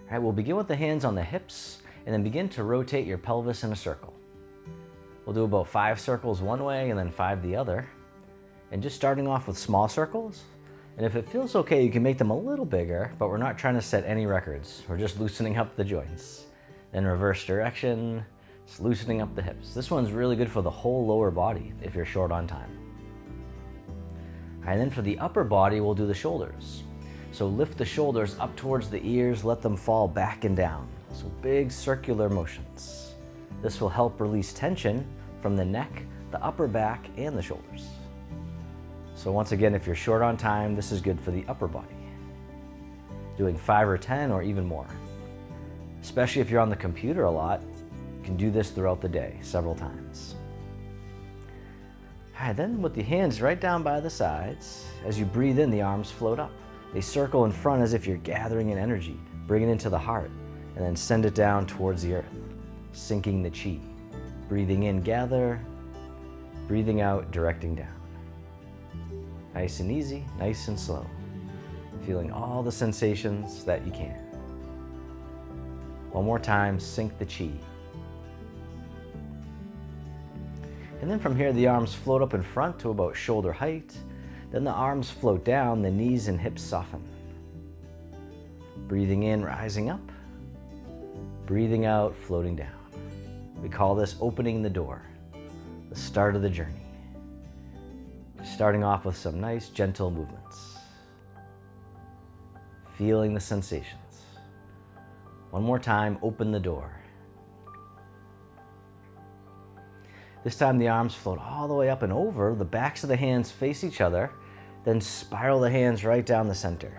All right, we'll begin with the hands on the hips and then begin to rotate your pelvis in a circle. We'll do about 5 circles one way and then 5 the other. And just starting off with small circles. And if it feels okay, you can make them a little bigger, but we're not trying to set any records. We're just loosening up the joints. Then reverse direction, just loosening up the hips. This one's really good for the whole lower body if you're short on time. All right, and then for the upper body, we'll do the shoulders. So lift the shoulders up towards the ears, let them fall back and down. So big circular motions. This will help release tension from the neck, the upper back, and the shoulders. So once again, if you're short on time, this is good for the upper body. Doing 5 or 10 or even more. Especially if you're on the computer a lot, you can do this throughout the day, several times. All right, then with the hands right down by the sides, as you breathe in, the arms float up. They circle in front as if you're gathering in energy. Bring it into the heart, and then send it down towards the earth, sinking the chi. Breathing in, gather. Breathing out, directing down. Nice and easy, nice and slow. Feeling all the sensations that you can. One more time, sink the chi. And then from here, the arms float up in front to about shoulder height. Then the arms float down, the knees and hips soften. Breathing in, rising up. Breathing out, floating down. We call this opening the door, the start of the journey. Starting off with some nice, gentle movements. Feeling the sensations. One more time, open the door. This time the arms float all the way up and over, the backs of the hands face each other, then spiral the hands right down the center.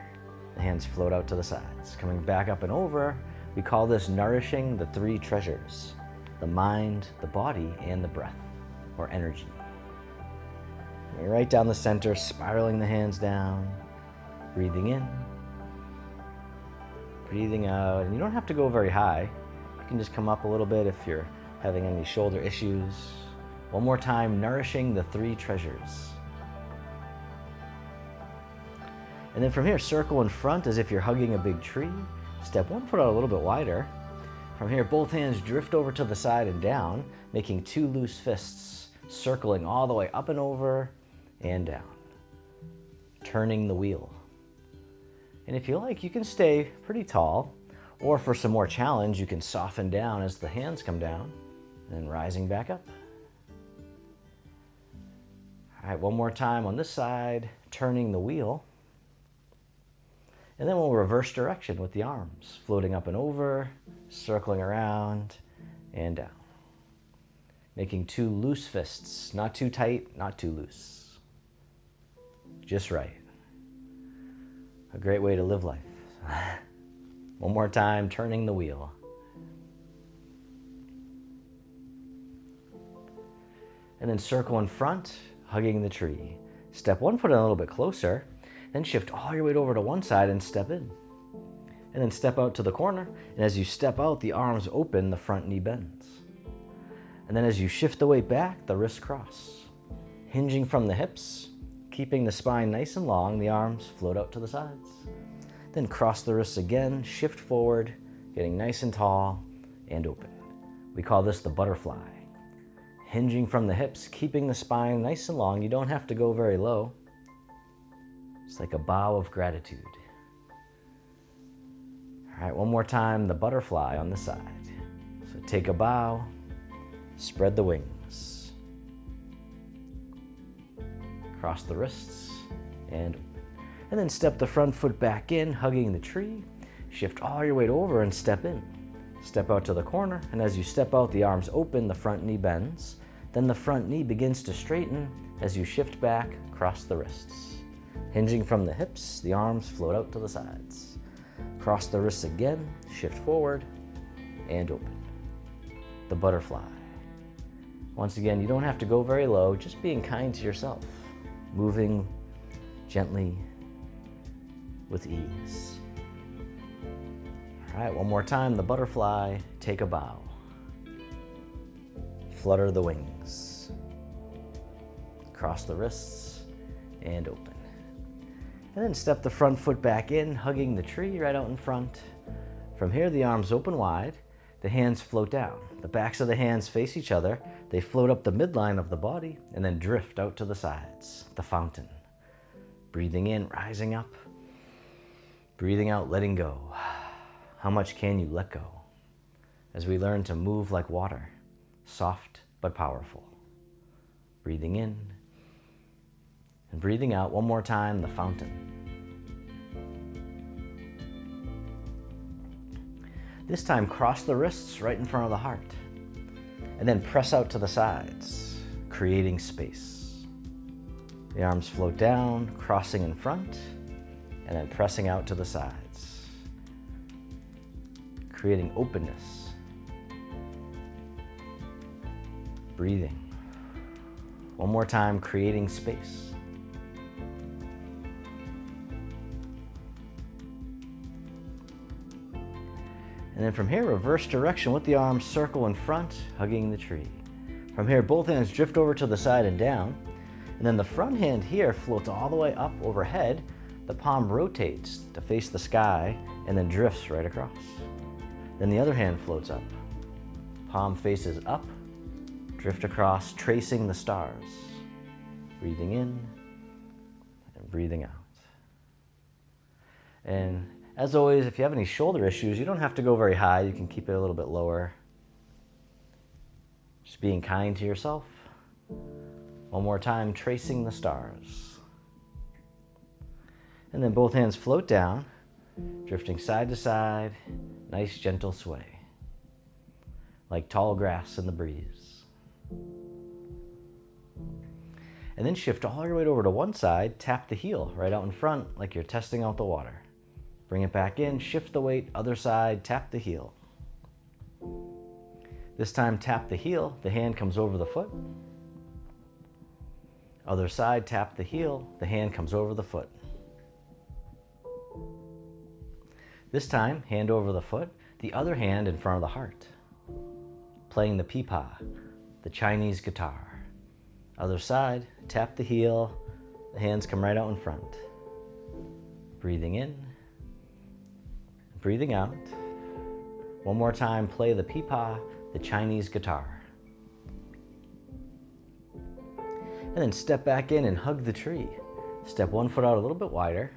The hands float out to the sides. Coming back up and over, we call this nourishing the 3 treasures: the mind, the body, and the breath, or energy. Right down the center, spiraling the hands down, breathing in, breathing out. And you don't have to go very high. You can just come up a little bit if you're having any shoulder issues. One more time, nourishing the 3 treasures. And then from here, circle in front as if you're hugging a big tree. Step 1 foot out a little bit wider. From here, both hands drift over to the side and down, making 2 loose fists, circling all the way up and over and down. Turning the wheel. And if you like, you can stay pretty tall, or for some more challenge, you can soften down as the hands come down, and then rising back up. All right, one more time on this side, turning the wheel. And then we'll reverse direction with the arms, floating up and over, circling around and down. Making 2 loose fists, not too tight, not too loose. Just right. A great way to live life. One more time, turning the wheel. And then circle in front, hugging the tree. Step 1 foot in a little bit closer, then shift all your weight over to one side and step in. And then step out to the corner, and as you step out, the arms open, the front knee bends. And then as you shift the weight back, the wrists cross. Hinging from the hips, keeping the spine nice and long, the arms float out to the sides. Then cross the wrists again, shift forward, getting nice and tall and open. We call this the butterfly. Hinging from the hips, keeping the spine nice and long. You don't have to go very low. It's like a bow of gratitude. All right, one more time, the butterfly on this side. So take a bow, spread the wings. Cross the wrists and then step the front foot back in, hugging the tree. Shift all your weight over and step in. Step out to the corner, and as you step out, the arms open, the front knee bends. Then the front knee begins to straighten as you shift back, cross the wrists. Hinging from the hips, the arms float out to the sides. Cross the wrists again, shift forward, and open. The butterfly. Once again, you don't have to go very low, just being kind to yourself. Moving gently with ease. All right, one more time, the butterfly, take a bow. Flutter the wings. Cross the wrists and open. And then step the front foot back in, hugging the tree right out in front. From here, the arms open wide, the hands float down. The backs of the hands face each other. They float up the midline of the body and then drift out to the sides, the fountain. Breathing in, rising up. Breathing out, letting go. How much can you let go? As we learn to move like water, soft but powerful. Breathing in and breathing out one more time, the fountain. This time, cross the wrists right in front of the heart, and then press out to the sides, creating space. The arms float down, crossing in front, and then pressing out to the sides, creating openness. Breathing. One more time, creating space. And then from here, reverse direction with the arms circle in front, hugging the tree. From here, both hands drift over to the side and down. And then the front hand here floats all the way up overhead. The palm rotates to face the sky and then drifts right across. Then the other hand floats up. Palm faces up, drift across, tracing the stars. Breathing in and breathing out. And as always, if you have any shoulder issues, you don't have to go very high. You can keep it a little bit lower. Just being kind to yourself. One more time, tracing the stars. And then both hands float down, drifting side to side, nice gentle sway, like tall grass in the breeze. And then shift all your weight over to one side, tap the heel right out in front like you're testing out the water. Bring it back in, shift the weight, other side, tap the heel. This time, tap the heel, the hand comes over the foot. Other side, tap the heel, the hand comes over the foot. This time, hand over the foot, the other hand in front of the heart. Playing the pipa, the Chinese guitar. Other side, tap the heel, the hands come right out in front. Breathing in. Breathing out. One more time, play the pipa, the Chinese guitar. And then step back in and hug the tree. Step one foot out a little bit wider.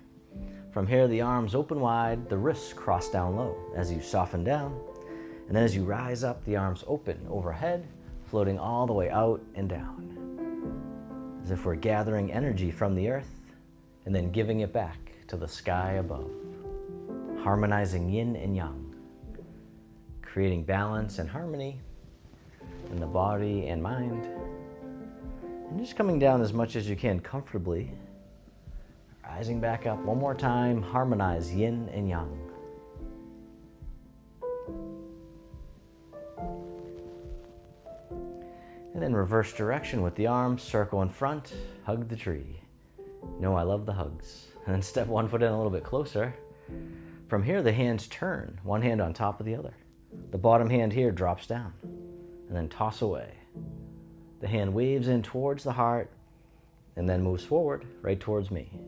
From here, the arms open wide, the wrists cross down low as you soften down. And then as you rise up, the arms open overhead, floating all the way out and down. As if we're gathering energy from the earth and then giving it back to the sky above. Harmonizing yin and yang, creating balance and harmony in the body and mind, and just coming down as much as you can comfortably, rising back up one more time, harmonize yin and yang. And then reverse direction with the arms, circle in front, hug the tree. No, I love the hugs. And then step one foot in a little bit closer. From here, the hands turn, one hand on top of the other. The bottom hand here drops down, and then toss away. The hand waves in towards the heart, and then moves forward, right towards me.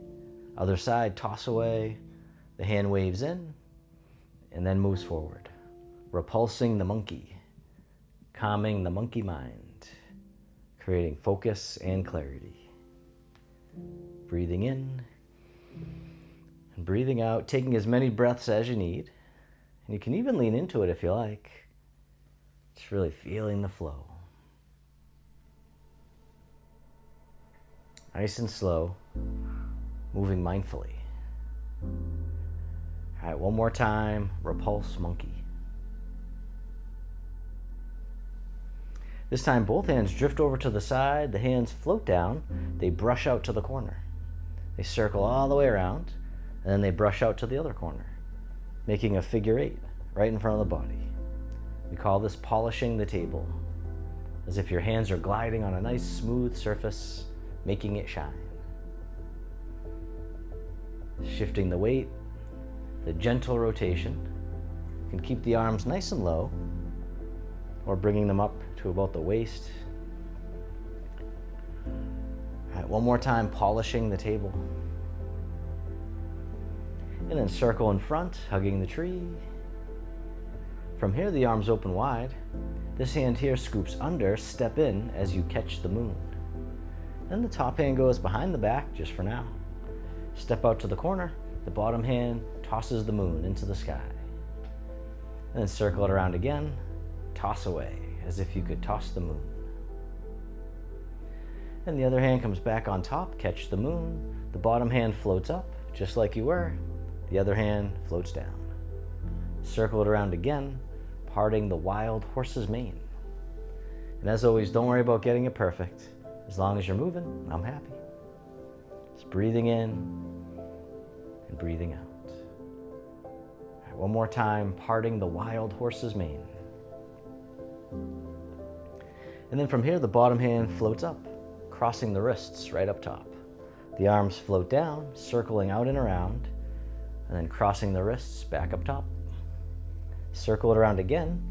Other side, toss away. The hand waves in, and then moves forward. Repulsing the monkey, calming the monkey mind, creating focus and clarity. Breathing in. And breathing out, taking as many breaths as you need. And you can even lean into it if you like. Just really feeling the flow. Nice and slow, moving mindfully. All right, one more time, repulse monkey. This time, both hands drift over to the side, the hands float down, they brush out to the corner. They circle all the way around, and then they brush out to the other corner, making a figure 8 right in front of the body. We call this polishing the table, as if your hands are gliding on a nice smooth surface, making it shine. Shifting the weight, the gentle rotation. You can keep the arms nice and low, or bringing them up to about the waist. All right, one more time, polishing the table. And then circle in front, hugging the tree. From here, the arms open wide. This hand here scoops under, step in as you catch the moon. Then the top hand goes behind the back, just for now. Step out to the corner. The bottom hand tosses the moon into the sky. And then circle it around again, toss away, as if you could toss the moon. And the other hand comes back on top, catch the moon. The bottom hand floats up, just like you were. The other hand floats down. Circle it around again, parting the wild horse's mane. And as always, don't worry about getting it perfect. As long as you're moving, I'm happy. Just breathing in and breathing out. All right, one more time, parting the wild horse's mane. And then from here, the bottom hand floats up, crossing the wrists right up top. The arms float down, circling out and around, and then crossing the wrists back up top. Circle it around again,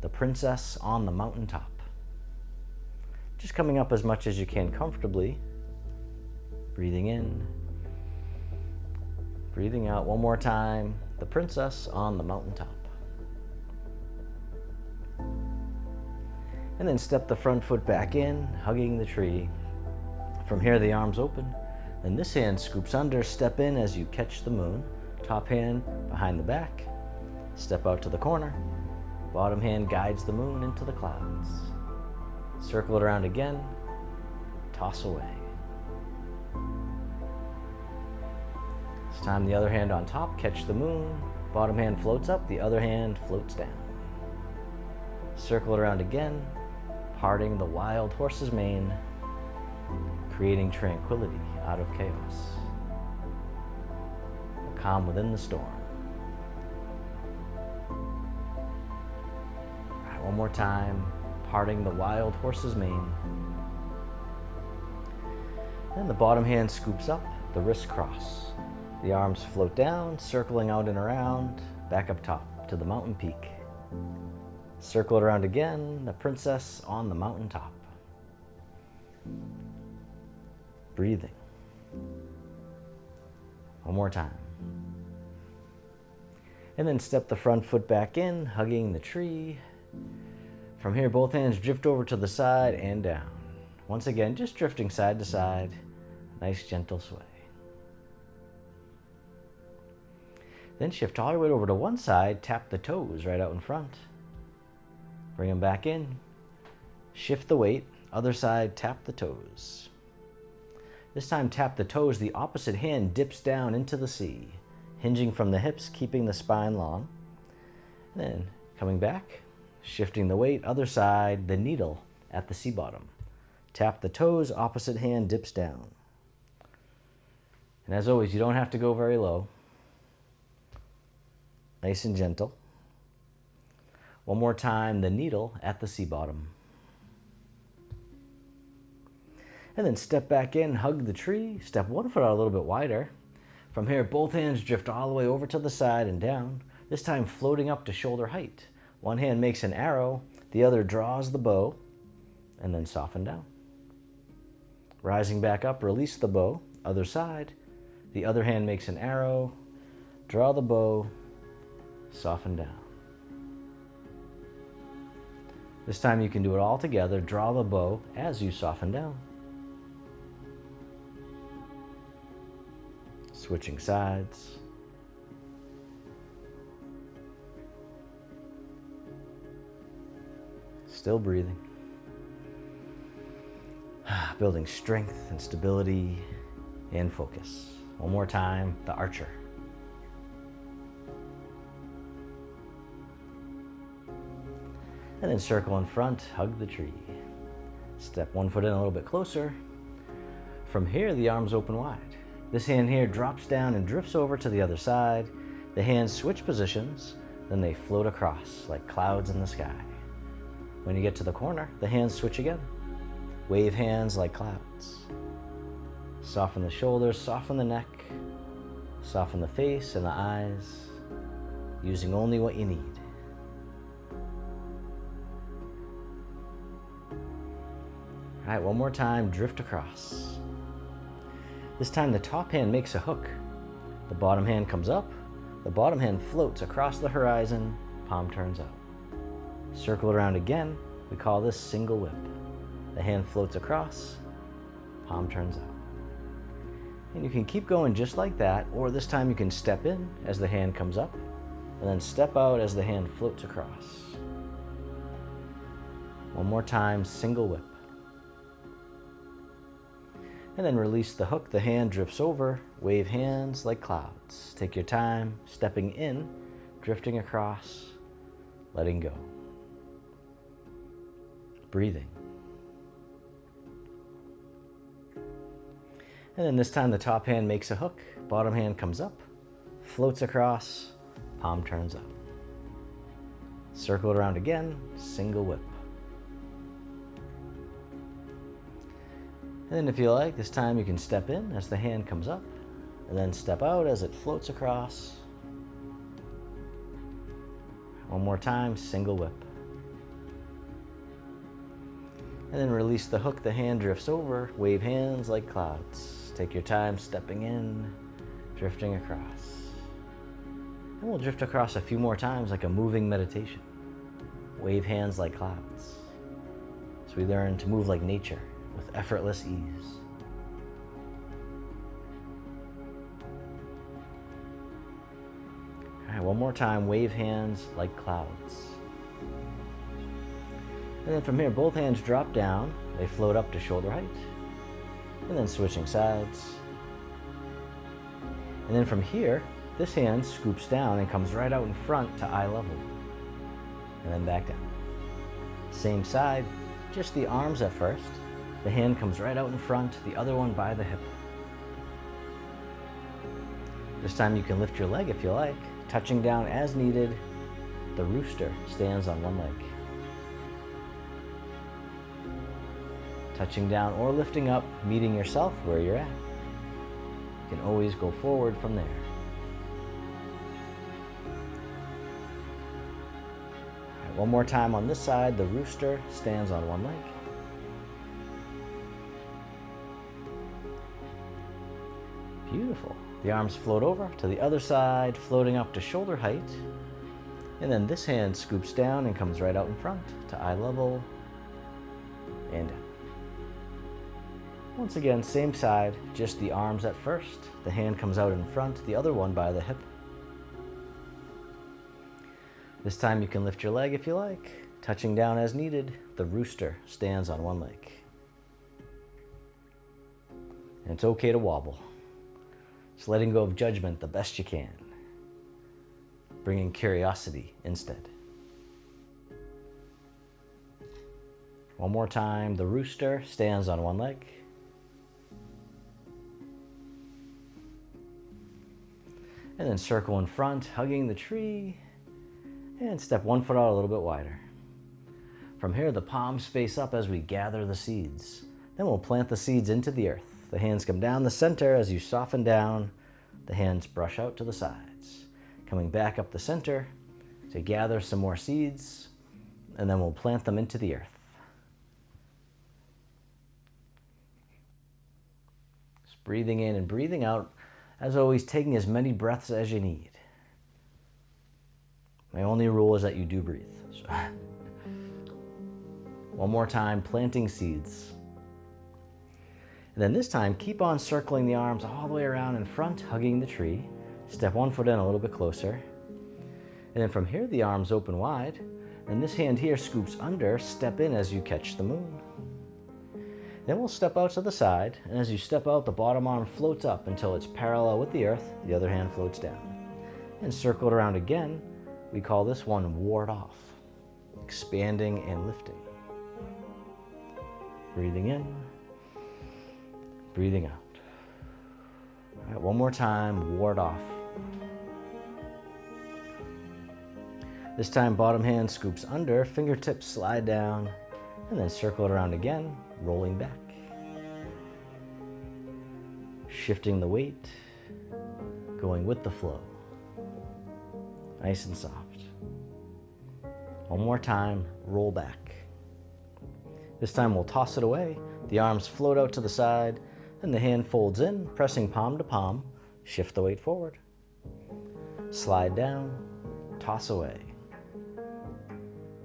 the princess on the mountaintop. Just coming up as much as you can comfortably. Breathing in, breathing out. One more time, the princess on the mountaintop. And then step the front foot back in, hugging the tree. From here, the arms open. Then this hand scoops under, step in as you catch the moon. Top hand behind the back. Step out to the corner. Bottom hand guides the moon into the clouds. Circle it around again. Toss away. This time the other hand on top, catch the moon. Bottom hand floats up, the other hand floats down. Circle it around again, parting the wild horse's mane, creating tranquility out of chaos. A calm within the storm. One more time, parting the wild horse's mane. Then the bottom hand scoops up, the wrists cross. The arms float down, circling out and around, back up top to the mountain peak. Circle it around again, the princess on the mountaintop. Breathing. One more time. And then step the front foot back in, hugging the tree. From here, both hands drift over to the side and down. Once again, just drifting side to side. Nice gentle sway. Then shift all your weight over to one side, tap the toes right out in front. Bring them back in. Shift the weight, other side, tap the toes. This time tap the toes, the opposite hand dips down into the sea, hinging from the hips, keeping the spine long. And then coming back, shifting the weight, other side, the needle at the sea bottom. Tap the toes, opposite hand dips down. And as always, you don't have to go very low. Nice and gentle. One more time, the needle at the sea bottom. And then step back in, hug the tree, step one foot out a little bit wider. From here, both hands drift all the way over to the side and down, this time floating up to shoulder height. One hand makes an arrow, the other draws the bow, and then soften down. Rising back up, release the bow, other side. The other hand makes an arrow, draw the bow, soften down. This time you can do it all together, draw the bow as you soften down. Switching sides. Still breathing. Building strength and stability and focus. One more time, the archer. And then circle in front, hug the tree. Step one foot in a little bit closer. From here, the arms open wide. This hand here drops down and drifts over to the other side. The hands switch positions, then they float across like clouds in the sky. When you get to the corner, the hands switch again. Wave hands like clouds. Soften the shoulders, soften the neck, soften the face and the eyes, using only what you need. All right, one more time, drift across. This time the top hand makes a hook. The bottom hand comes up, the bottom hand floats across the horizon, palm turns out. Circle it around again. We call this single whip. The hand floats across, palm turns out. And you can keep going just like that, or this time you can step in as the hand comes up, and then step out as the hand floats across. One more time, single whip. And then release the hook, the hand drifts over, wave hands like clouds. Take your time, stepping in, drifting across, letting go. Breathing. And then this time the top hand makes a hook, bottom hand comes up, floats across, palm turns out. Circle it around again, single whip. And then if you like, this time you can step in as the hand comes up, and then step out as it floats across. One more time, single whip. And then release the hook, the hand drifts over, wave hands like clouds. Take your time stepping in, drifting across. And we'll drift across a few more times like a moving meditation. Wave hands like clouds. So we learn to move like nature with effortless ease. All right, one more time, wave hands like clouds. And then from here, both hands drop down, they float up to shoulder height, and then switching sides. And then from here, this hand scoops down and comes right out in front to eye level, and then back down. Same side, just the arms at first. The hand comes right out in front, the other one by the hip. This time you can lift your leg if you like, touching down as needed. The rooster stands on one leg. Touching down or lifting up, meeting yourself where you're at. You can always go forward from there. All right, one more time on this side, the rooster stands on one leg. Beautiful. The arms float over to the other side, floating up to shoulder height. And then this hand scoops down and comes right out in front to eye level and down. Once again, same side, just the arms at first. The hand comes out in front, the other one by the hip. This time you can lift your leg if you like, touching down as needed. The rooster stands on one leg. And it's okay to wobble. Just letting go of judgment the best you can. Bringing curiosity instead. One more time, the rooster stands on one leg. And then circle in front, hugging the tree, and step one foot out a little bit wider. From here, the palms face up as we gather the seeds. Then we'll plant the seeds into the earth. The hands come down the center as you soften down. The hands brush out to the sides. Coming back up the center to gather some more seeds, and then we'll plant them into the earth. Just breathing in and breathing out. As always, taking as many breaths as you need. My only rule is that you do breathe. So. One more time, planting seeds. And then this time, keep on circling the arms all the way around in front, hugging the tree. Step one foot in a little bit closer. And then from here, the arms open wide. And this hand here scoops under, step in as you catch the moon. Then we'll step out to the side, and as you step out, the bottom arm floats up until it's parallel with the earth, the other hand floats down. And circle it around again. We call this one ward off, expanding and lifting. Breathing in, breathing out. All right, one more time, ward off. This time, bottom hand scoops under, fingertips slide down, and then circle it around again, rolling back. Shifting the weight, going with the flow. Nice and soft. One more time, roll back. This time we'll toss it away. The arms float out to the side, and the hand folds in, pressing palm to palm. Shift the weight forward. Slide down, toss away.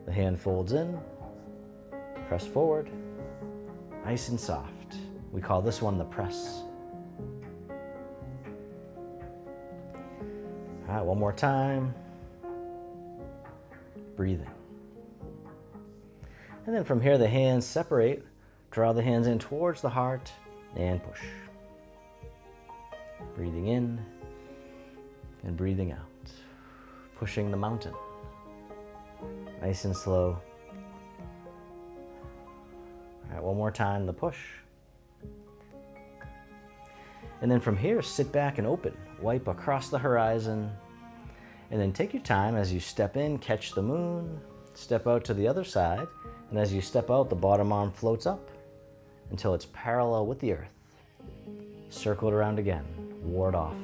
The hand folds in, press forward, nice and soft. We call this one the press. All right, one more time. Breathing. And then from here, the hands separate. Draw the hands in towards the heart and push. Breathing in and breathing out. Pushing the mountain. Nice and slow. All right, one more time, the push. And then from here, sit back and open. Wipe across the horizon. And then take your time as you step in, catch the moon, step out to the other side. And as you step out, the bottom arm floats up until it's parallel with the earth. Circle it around again, ward off.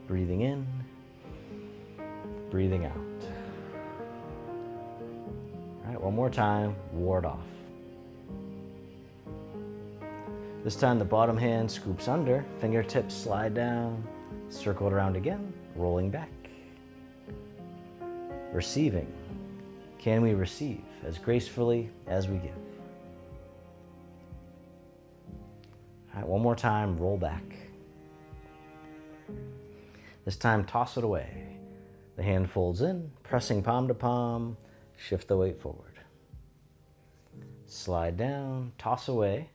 Breathing in, breathing out. All right, one more time, ward off. This time the bottom hand scoops under, fingertips slide down, circle it around again, rolling back. Receiving. Can we receive as gracefully as we give? All right, one more time, roll back. This time, toss it away. The hand folds in, pressing palm to palm, shift the weight forward. Slide down, toss away,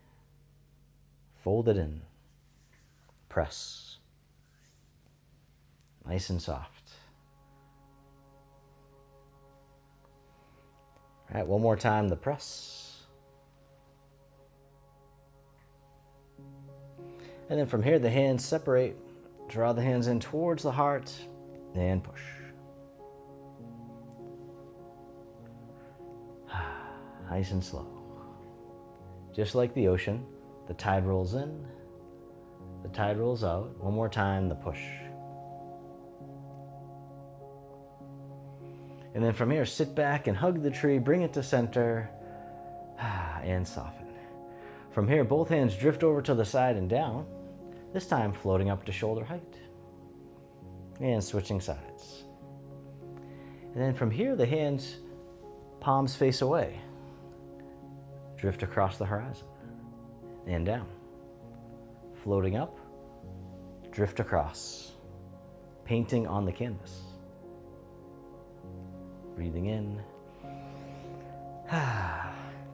fold it in, press. Nice and soft. All right, one more time, the press. And then from here, the hands separate. Draw the hands in towards the heart and push. Nice and slow. Just like the ocean, the tide rolls in, the tide rolls out. One more time, the push. And then from here, sit back and hug the tree, bring it to center, and soften. From here, both hands drift over to the side and down, this time floating up to shoulder height. And switching sides. And then from here, the hands, palms face away. Drift across the horizon and down. Floating up, drift across, painting on the canvas. Breathing in,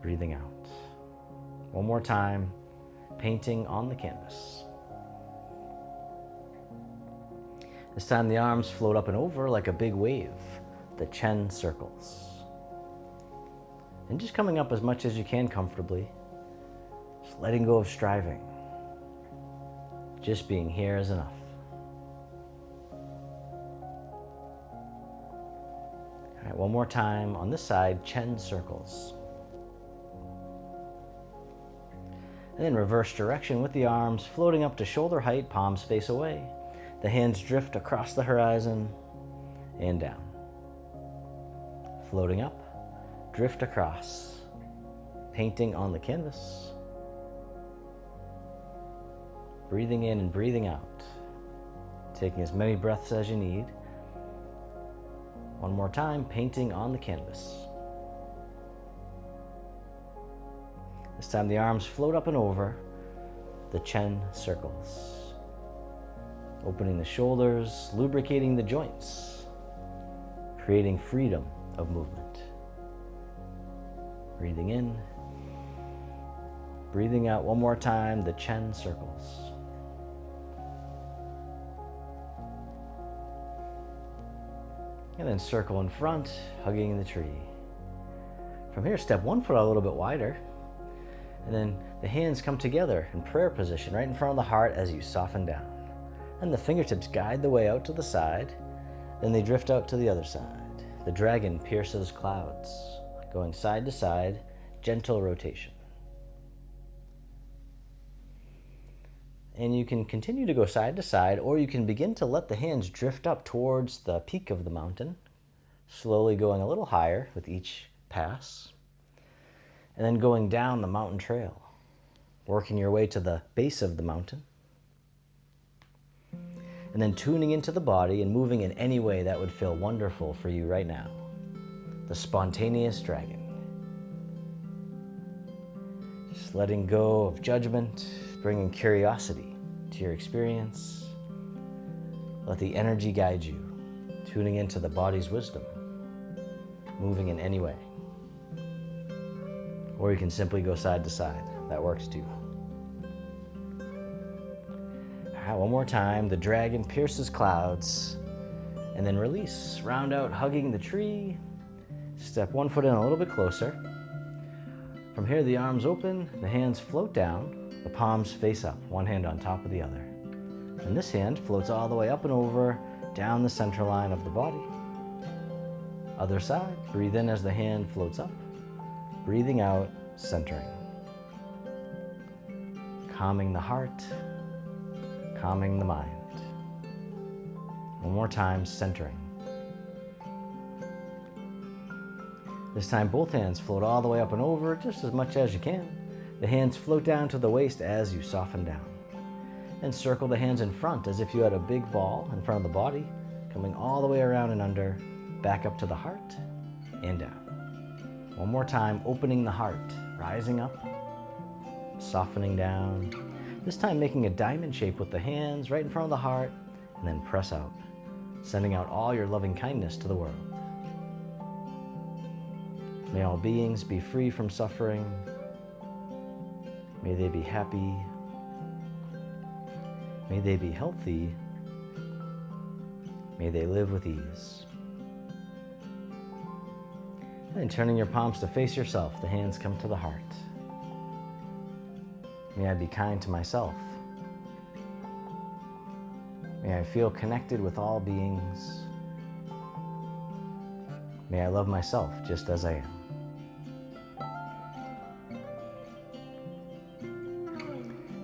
breathing out. One more time, painting on the canvas. This time the arms float up and over like a big wave, the Chen circles. And just coming up as much as you can comfortably, just letting go of striving. Just being here is enough. All right, one more time on this side, Chen circles. And then reverse direction with the arms floating up to shoulder height, palms face away. The hands drift across the horizon and down. Floating up, drift across, painting on the canvas. Breathing in and breathing out. Taking as many breaths as you need. One more time, painting on the canvas. This time the arms float up and over, the Chen circles. Opening the shoulders, lubricating the joints, creating freedom of movement. Breathing in, breathing out one more time, the Chen circles. And then circle in front, hugging the tree. From here, step one foot out a little bit wider. And then the hands come together in prayer position right in front of the heart as you soften down. And the fingertips guide the way out to the side. Then they drift out to the other side. The dragon pierces clouds, going side to side, gentle rotation. And you can continue to go side to side, or you can begin to let the hands drift up towards the peak of the mountain, slowly going a little higher with each pass, and then going down the mountain trail, working your way to the base of the mountain. And then tuning into the body and moving in any way that would feel wonderful for you right now. The spontaneous dragon. Just letting go of judgment, bringing curiosity to your experience. Let the energy guide you, tuning into the body's wisdom, moving in any way. Or you can simply go side to side. That works too. All right, one more time. The dragon pierces clouds and then release. Round out, hugging the tree. Step one foot in a little bit closer. From here, the arms open, the hands float down, the palms face up, one hand on top of the other. And this hand floats all the way up and over, down the center line of the body. Other side, breathe in as the hand floats up, breathing out, centering. Calming the heart, calming the mind. One more time, centering. This time both hands float all the way up and over, just as much as you can. The hands float down to the waist as you soften down. And circle the hands in front as if you had a big ball in front of the body, coming all the way around and under, back up to the heart and down. One more time, opening the heart, rising up, softening down. This time making a diamond shape with the hands right in front of the heart, and then press out, sending out all your loving kindness to the world. May all beings be free from suffering. May they be happy. May they be healthy. May they live with ease. And then turning your palms to face yourself, the hands come to the heart. May I be kind to myself. May I feel connected with all beings. May I love myself just as I am.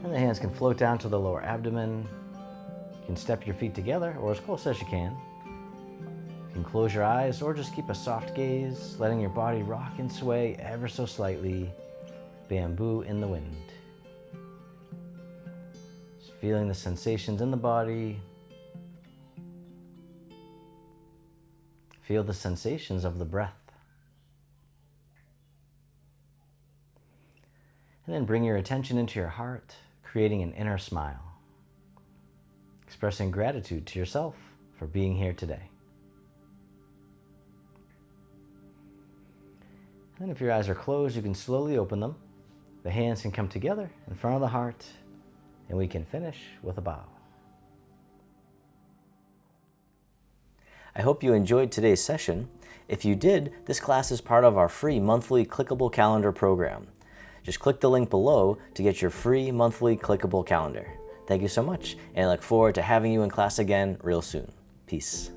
And the hands can float down to the lower abdomen. You can step your feet together or as close as you can. You can close your eyes or just keep a soft gaze, letting your body rock and sway ever so slightly. Bamboo in the wind. Just feeling the sensations in the body. Feel the sensations of the breath. And then bring your attention into your heart, creating an inner smile. Expressing gratitude to yourself for being here today. And if your eyes are closed, you can slowly open them. The hands can come together in front of the heart, and we can finish with a bow. I hope you enjoyed today's session. If you did, this class is part of our free monthly clickable calendar program. Just click the link below to get your free monthly clickable calendar. Thank you so much, and I look forward to having you in class again real soon. Peace.